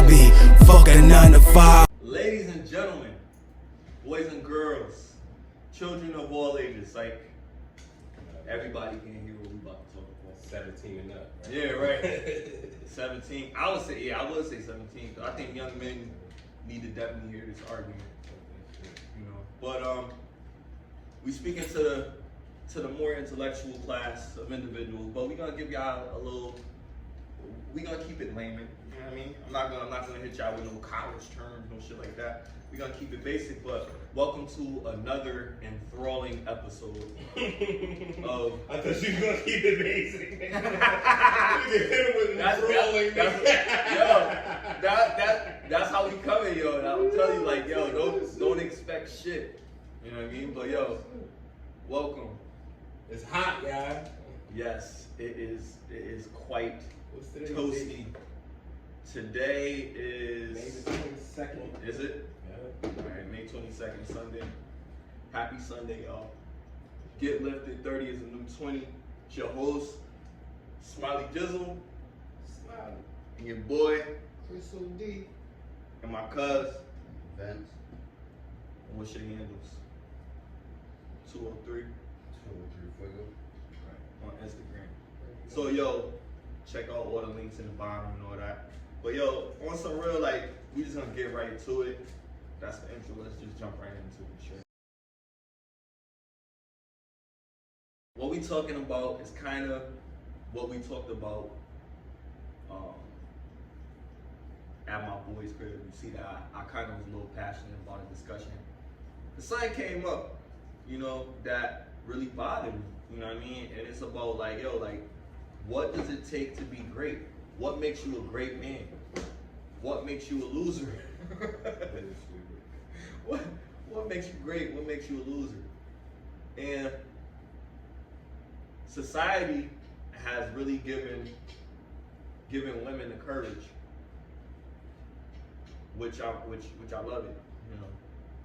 be fucking 9 to 5. Ladies and gentlemen, boys and girls, children of all ages, like everybody can hear what we about to talk about. 17 and up. Right? Yeah, right. 17. I would say 17. Cause I think young men need to definitely hear this argument. You know, but we speaking to the more intellectual class of individuals, but we're gonna give y'all a little. We're gonna keep it layman. You know what I mean? I'm not gonna hit y'all with no college terms, no shit like that. We're gonna keep it basic, but welcome to another enthralling episode of. I thought you were gonna keep it basic. You just hit him with enthralling. That's how we coming, yo. And I'll tell you, like, yo, don't expect shit. You know what I mean? But yo, welcome. It's hot, y'all. Yes, it is quite What's today's toasty. date? Today is May the 22nd. Is it? Yeah. Alright, May 22nd, Sunday. Happy Sunday, y'all. Get Lifted 30 is a new 20. It's your host, Smiley Jizzle, Smiley. and your boy, Chris O.D. and my cuz. Vince. And what's your handles? 203 for you. on Instagram. So yo, check out all the links in the bottom and all that. But yo, on some real, like, we just gonna get right to it. That's the intro. Let's just jump right into it. Sure. What we talking about is kind of what we talked about at my boy's crib. You see that I kind of was a little passionate about a discussion. The sign came up, you know, that really bothered me. You know what I mean? And it's about like, yo, like, what does it take to be great? What makes you a great man? What makes you a loser? What makes you great? What makes you a loser? And society has really given women the courage, which I love it. You know,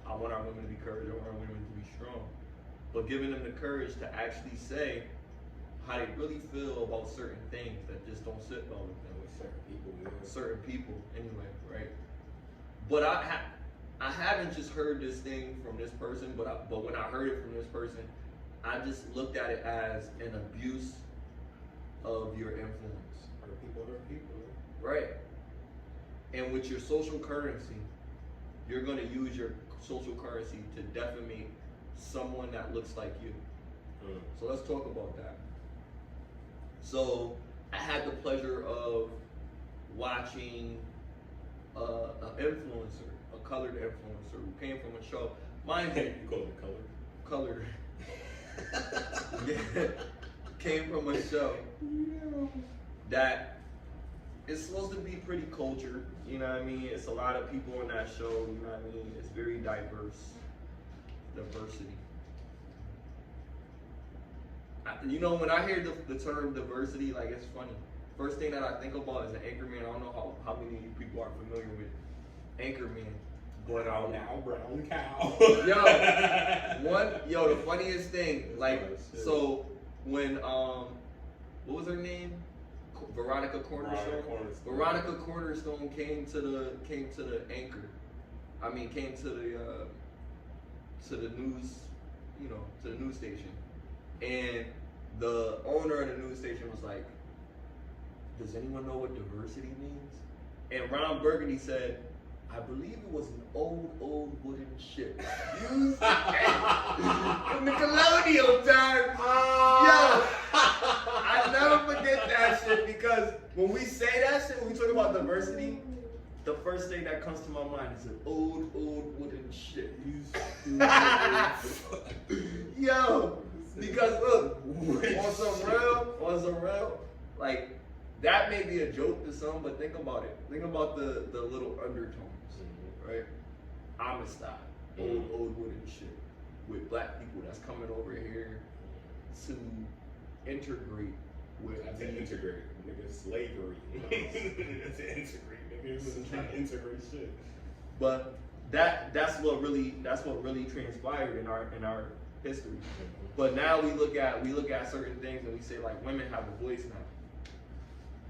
I want our women to be courage. I want our women to be strong, but giving them the courage to actually say how they really feel about certain things that just don't sit well with them. Certain people, anyway, right? But I haven't just heard this thing from this person, but when I heard it from this person, I just looked at it as an abuse of your influence. Hurt people. Right. And with your social currency, you're going to use your social currency to defamate someone that looks like you. So let's talk about that. So I had the pleasure of watching an influencer, a colored influencer who came from a show. Mind you, You call it color? Colored. Yeah, came from a show that is supposed to be pretty cultured. You know what I mean? It's a lot of people on that show. You know what I mean? It's very diverse. Diversity. You know, when I hear the term diversity, like, it's funny. First thing that I think about is an anchorman. I don't know how many of you people are familiar with anchorman. But now brown cow. the funniest thing, like, so when what was her name? Veronica Cornerstone. Veronica Cornerstone came to the anchor. I mean, came to the news, you know, to the news station, and the owner of the news station was like, "Does anyone know what diversity means?" And Ron Burgundy said, "I believe it was an old wooden ship used in the colonial times." Yo, I never forget that shit, because when we say that shit, when we talk about diversity, the first thing that comes to my mind is an old wooden ship. Yo, because look, on some real, like, that may be a joke to some, but think about it. Think about the little undertones, right? Amistad, old wooden shit, with black people that's coming over here to integrate with. I said integrate, nigga. Slavery. That's integrate, nigga. It wasn't trying to integrate shit. But that's what really transpired in our history. But now we look at certain things and we say, like, women have a voice now.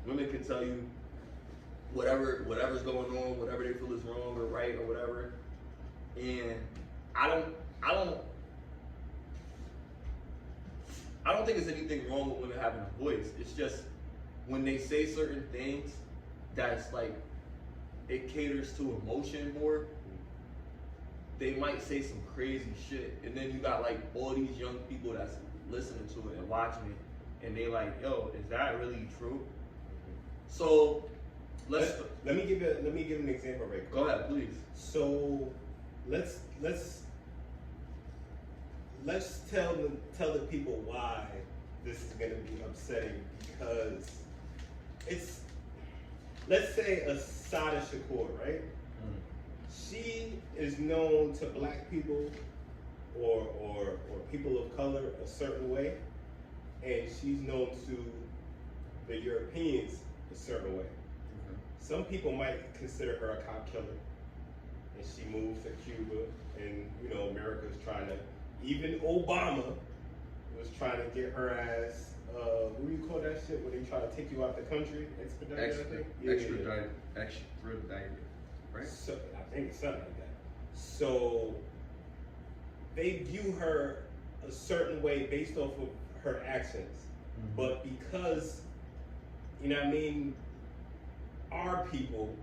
Women can tell you whatever's going on, whatever they feel is wrong or right or whatever. And I don't think there's anything wrong with women having a voice. It's just when they say certain things that's like it caters to emotion more, they might say some crazy shit. And then you got like all these young people that's listening to it and watching it, and they like, yo, is that really true? So let me give an example right quick. Go ahead, please. So let's tell the people why this is gonna be upsetting, because it's, let's say Asada Shakur, right? She is known to black people or people of color a certain way, and she's known to the Europeans a certain way. Some people might consider her a cop killer, and she moves to Cuba, and America's trying to, even Obama was trying to get her ass, what do you call that shit when they try to take you out the country? Extradited, right? So, I think it's something like that. So they view her a certain way based off of her actions. But because, our people,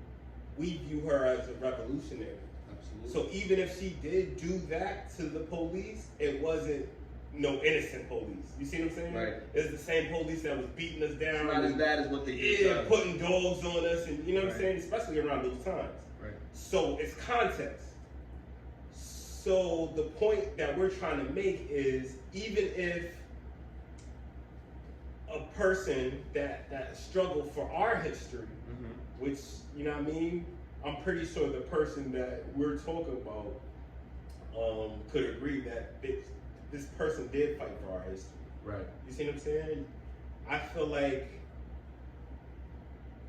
we view her as a revolutionary. Absolutely. So even if she did do that to the police, it wasn't no innocent police. You see what I'm saying? Right. It's the same police that was beating us down. It's not as bad as what they did. Yeah, putting dogs on us, and you know what I'm Right. saying? Especially around those times. Right. So it's context. So the point that we're trying to make is, even if a person that struggled for our history, which, I'm pretty sure the person that we're talking about could agree that this person did fight for our history. Right. You see what I'm saying? I feel like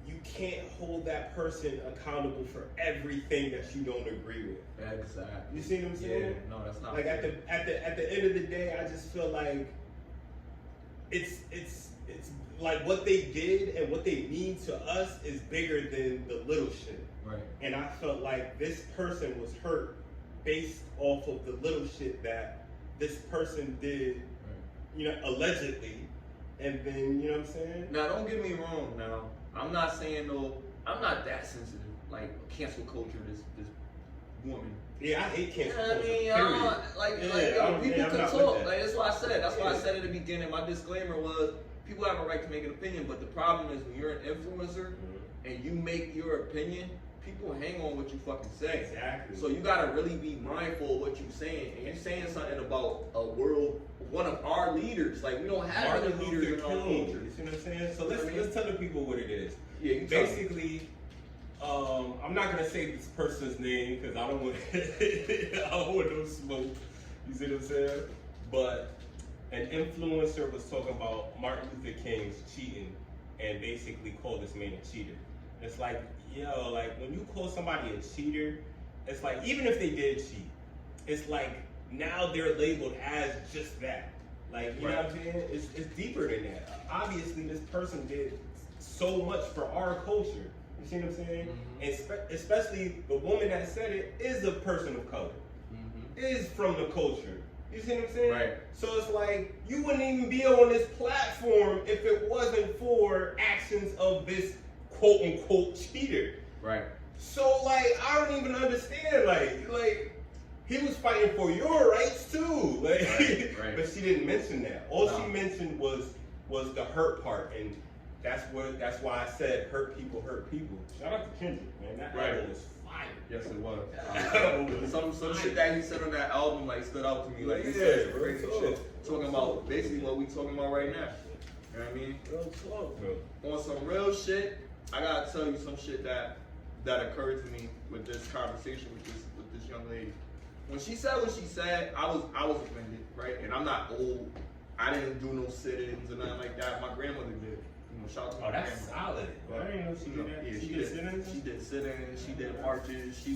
you can't hold that person accountable for everything that you don't agree with. Exactly. You see what I'm saying? Yeah. No, that's not like fair. at the end of the day, I just feel like it's like what they did and what they mean to us is bigger than the little shit. Right. And I felt like this person was hurt based off of the little shit that this person did, allegedly. And then, you know what I'm saying? Now, don't get me wrong. Now, I'm not saying I'm not that sensitive. Like cancel culture, this woman. Yeah, I hate cancel culture. People can talk. Like that's why I said. That's why I said at the beginning. My disclaimer was people have a right to make an opinion, but the problem is when you're an influencer and you make your opinion, people hang on what you fucking say. Exactly. So you gotta really be mindful of what you're saying. And you're saying something about a world, one of our leaders. Like we don't have any leaders in our culture. You see what I'm saying? So let's tell the people what it is. Yeah, you basically. I'm not gonna say this person's name because I don't want no smoke. You see what I'm saying? But an influencer was talking about Martin Luther King's cheating and basically called this man a cheater. It's like, when you call somebody a cheater, it's like, even if they did cheat, it's like now they're labeled as just that. Like, you know what I'm saying? It's deeper than that. Obviously, this person did so much for our culture. You see what I'm saying? And especially the woman that said it is a person of color, is from the culture. You see what I'm saying? Right. So it's like, you wouldn't even be on this platform if it wasn't for actions of this quote unquote cheater. Right. So I don't even understand, like he was fighting for your rights too. Right. But she didn't mention that. All she mentioned was the hurt part, and that's why I said hurt people. Shout out to Kendrick, man. That album was fire. Yes, it was. Some shit that he said on that album stood out to me. Like he said some crazy shit, talking about basically what we talking about right now. You know what I mean? Real talk, bro. On some real shit, I gotta tell you some shit that occurred to me with this conversation with this young lady. When she said what she said, I was offended, right? And I'm not old. I didn't do no sit-ins or nothing like that. My grandmother did. Shout out to my that's grandma. solid. I didn't know she did that. Yeah, she did sit-ins? She did sit-ins. She did marches. She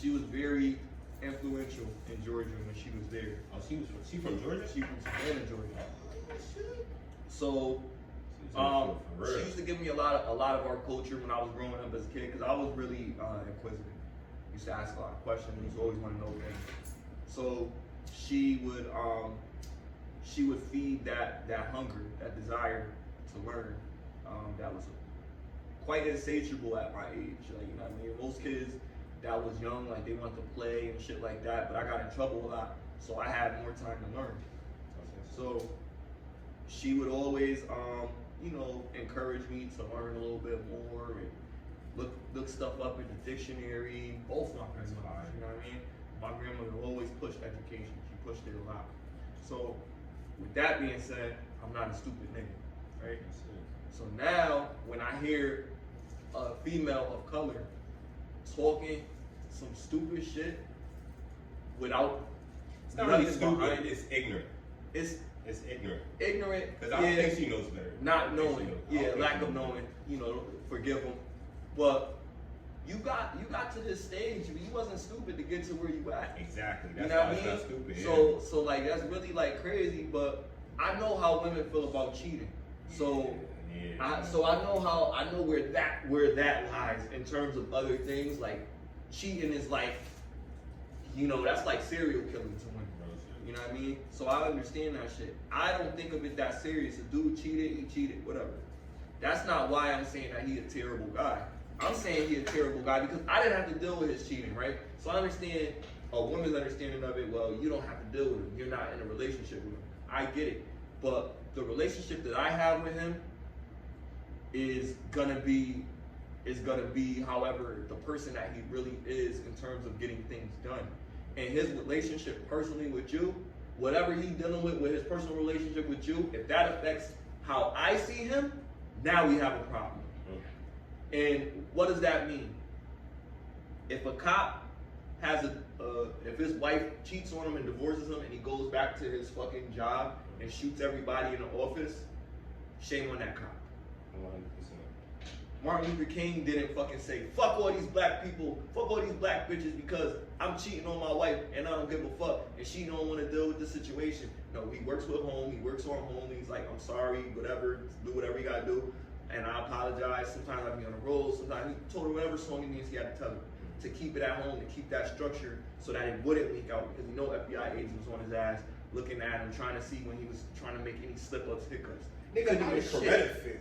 was very influential in Georgia when she was there. Oh, she from Georgia? She from Savannah, Georgia. So She used to give me a lot of our culture when I was growing up as a kid, because I was really inquisitive. Used to ask a lot of questions. Used to always want to know things. So she would feed that hunger, that desire to learn. That was quite insatiable at my age. Like, you know what I mean? Most kids that was young, like, they wanted to play and shit like that, but I got in trouble a lot, so I had more time to learn. So she would always, you know, encourage me to learn a little bit more and look stuff up in the dictionary. Both my grandmothers, you know what I mean? My grandmother always pushed education. She pushed it a lot. So with that being said, I'm not a stupid nigga, right? So now when I hear a female of color talking some stupid shit without it's not really nothing stupid, behind it, it's ignorant. It's ignorant. Ignorant. Because I don't think she knows better. Not knowing. Lack of knowing. You know, forgive them. But you got to this stage. You wasn't stupid to get to where you at. Exactly. That's why I mean? It's not stupid. So like that's really like crazy. But I know how women feel about cheating. So I know where that lies in terms of other things. Like cheating is like, you know, that's like serial killing to women. You know what I mean? So I understand that shit. I don't think of it that serious. A dude cheated, he cheated, whatever. That's not why I'm saying that he a terrible guy. I'm saying he a terrible guy because I didn't have to deal with his cheating, right? So I understand a woman's understanding of it. Well, you don't have to deal with him. You're not in a relationship with him. I get it. But the relationship that I have with him is gonna be however the person that he really is in terms of getting things done. And his relationship personally with you, whatever he's dealing with his personal relationship with you, if that affects how I see him, now we have a problem. And what does that mean? If a cop has if his wife cheats on him and divorces him and he goes back to his fucking job and shoots everybody in the office, shame on that cop. 100%. Martin Luther King didn't fucking say, fuck all these black people, fuck all these black bitches because I'm cheating on my wife and I don't give a fuck and she don't want to deal with the situation. No, he works with home, he works on home, he's like, I'm sorry, whatever, do whatever you gotta do. And I apologize, sometimes I be on the road, sometimes he told her whatever song he needs, he had to tell her to keep it at home, to keep that structure so that it wouldn't leak out because you know FBI agents was on his ass looking at him, trying to see when he was trying to make any slip-ups, hiccups. Nigga, how did Coretta feel?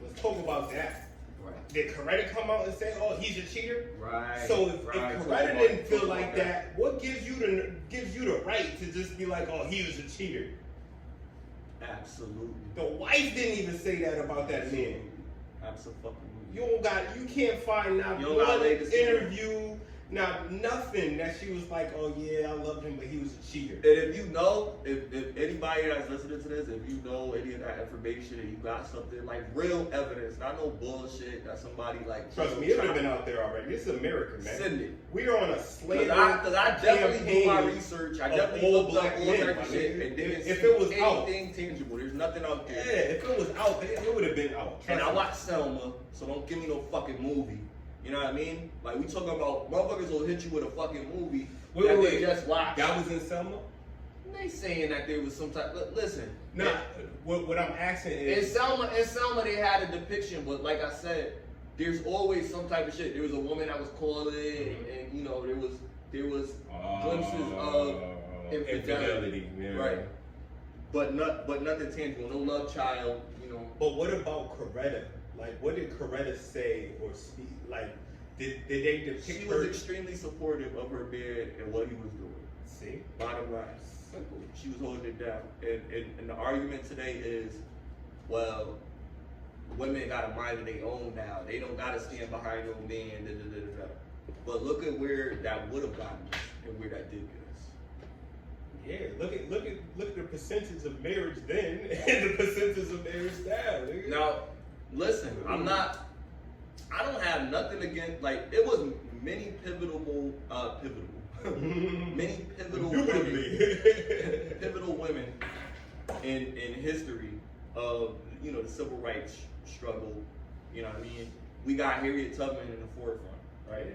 Let's talk about that. Right. Did Coretta come out and say, "Oh, he's a cheater"? Right. So if Coretta didn't feel like that, what gives you the right to just be like, "Oh, he was a cheater"? Absolutely. The wife didn't even say that about that man. Absolutely. You can't find not one interview, not nothing that she was like, "Oh yeah, I loved him, but he was a cheater." And if you know, if anybody that's listening to this, if you know any of that information and you got something like real evidence, not no bullshit that somebody like. Trust me, it would have been out there already. This is America, man. Send it. We are on a slavery. Because I definitely do my research. I definitely looked up all type of shit and didn't if see it was anything tangible. There's nothing out there. Yeah, if it was out there, it would have been out. And I watched Selma, so don't give me no fucking movie. You know what I mean? Like, we talking about motherfuckers will hit you with a fucking movie that they just watched. That was in Selma? They saying that there was some type. Listen. No, what I'm asking is. In Selma, they had a depiction, but like I said, there's always some type of shit. There was a woman that was calling, and you know, there was glimpses of infidelity. Yeah. Right. But nothing tangible. No love child. You know. But what about Coretta? Like, what did Coretta say or speak? Like, did they depict her? She was extremely supportive of her man and what he was doing. See? Bottom line. Simple. She was holding it down. And the argument today is, well, women got a mind of their own now. They don't got to stand behind no man. Da, da, da, da, da. But look at where that would have gotten us and where that did get us. Yeah, look at the percentage of marriage then and the percentage of marriage now. Nigga. Now, listen, I don't have nothing against, like, it was many pivotal women in history of, you know, the civil rights struggle. You know what I mean? We got Harriet Tubman in the forefront, right?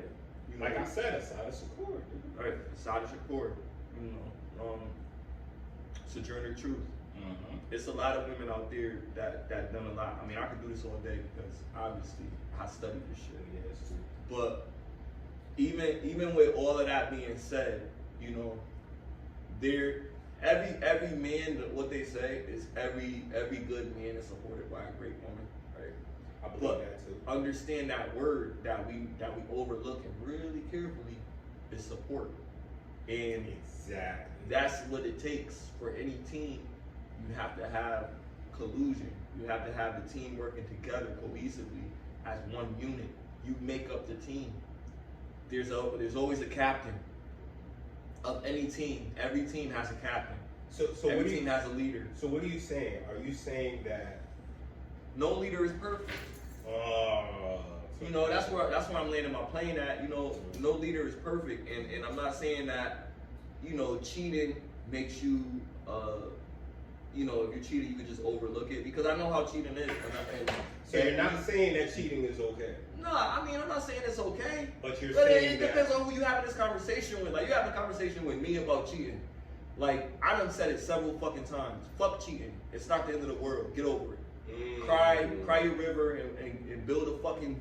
You know, like I said, Assata Shakur. Right, Assata Shakur. You know, Sojourner Truth. It's a lot of women out there that done a lot. I mean, I could do this all day because obviously I studied this shit. Yeah, it's true. But even with all of that being said, you know, every man, what they say is every good man is supported by a great woman, right? I believe that too. Understand that word that we overlook and really carefully is support. And Exactly. that's what it takes for any team. You have to have collusion. You have to have the team working together cohesively as one unit. You make up the team. There's always a captain of any team. Every team has a captain. So Every team has a leader. So what are you saying? Are you saying that No leader is perfect. You know, that's where I'm landing my plane at. You know, no leader is perfect, and I'm not saying that, you know, cheating makes you, you know, if you're cheating, you can just overlook it, because I know how cheating is. So you're not saying that cheating is okay? No, I mean, I'm not saying it's okay. But you're But saying it that. depends on who you having this conversation with. Like, you having a conversation with me about cheating. Like, I done said it several fucking times. Fuck cheating. It's not the end of the world. Get over it. Cry your river and build a fucking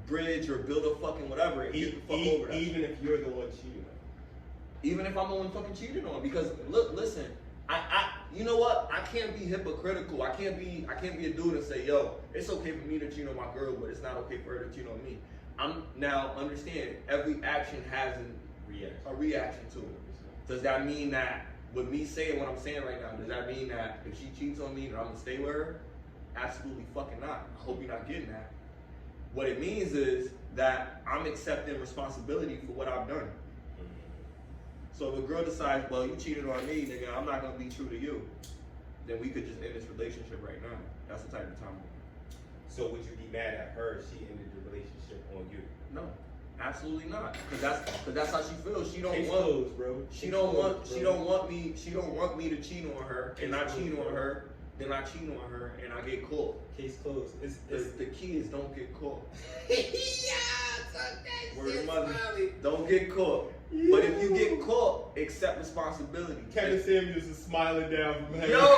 bridge or build a fucking whatever and get the fuck over that. Even if you're the one cheating on. Even if I'm the one fucking cheated on. Because listen, I you know what? I can't be hypocritical. I can't be a dude and say, yo, it's okay for me to cheat on my girl, but it's not okay for her to cheat on me. I'm now understand every action has a reaction to it. Does that mean that with me saying what I'm saying right now, does that mean that if she cheats on me that I'm gonna stay with her? Absolutely fucking not. I hope you're not getting that. What it means is that I'm accepting responsibility for what I've done. So if a girl decides, well, you cheated on me, nigga, I'm not gonna be true to you, then we could just end this relationship right now. That's the type of time. So would you be mad at her if she ended the relationship on you? No, absolutely not. Cause that's how she feels. She don't Case want, closed, bro. she don't want me to cheat on her, and I cheat on her. Then I cheat on her and I get caught. Case closed. The key is don't get caught. Yeah, Word of mother. Don't get caught. Yeah. But if you get caught, accept responsibility. Kevin Samuels is smiling down from heaven. Yo!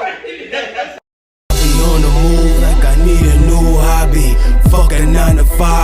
Be on the move like I need a new hobby. Fuck a 9 to 5.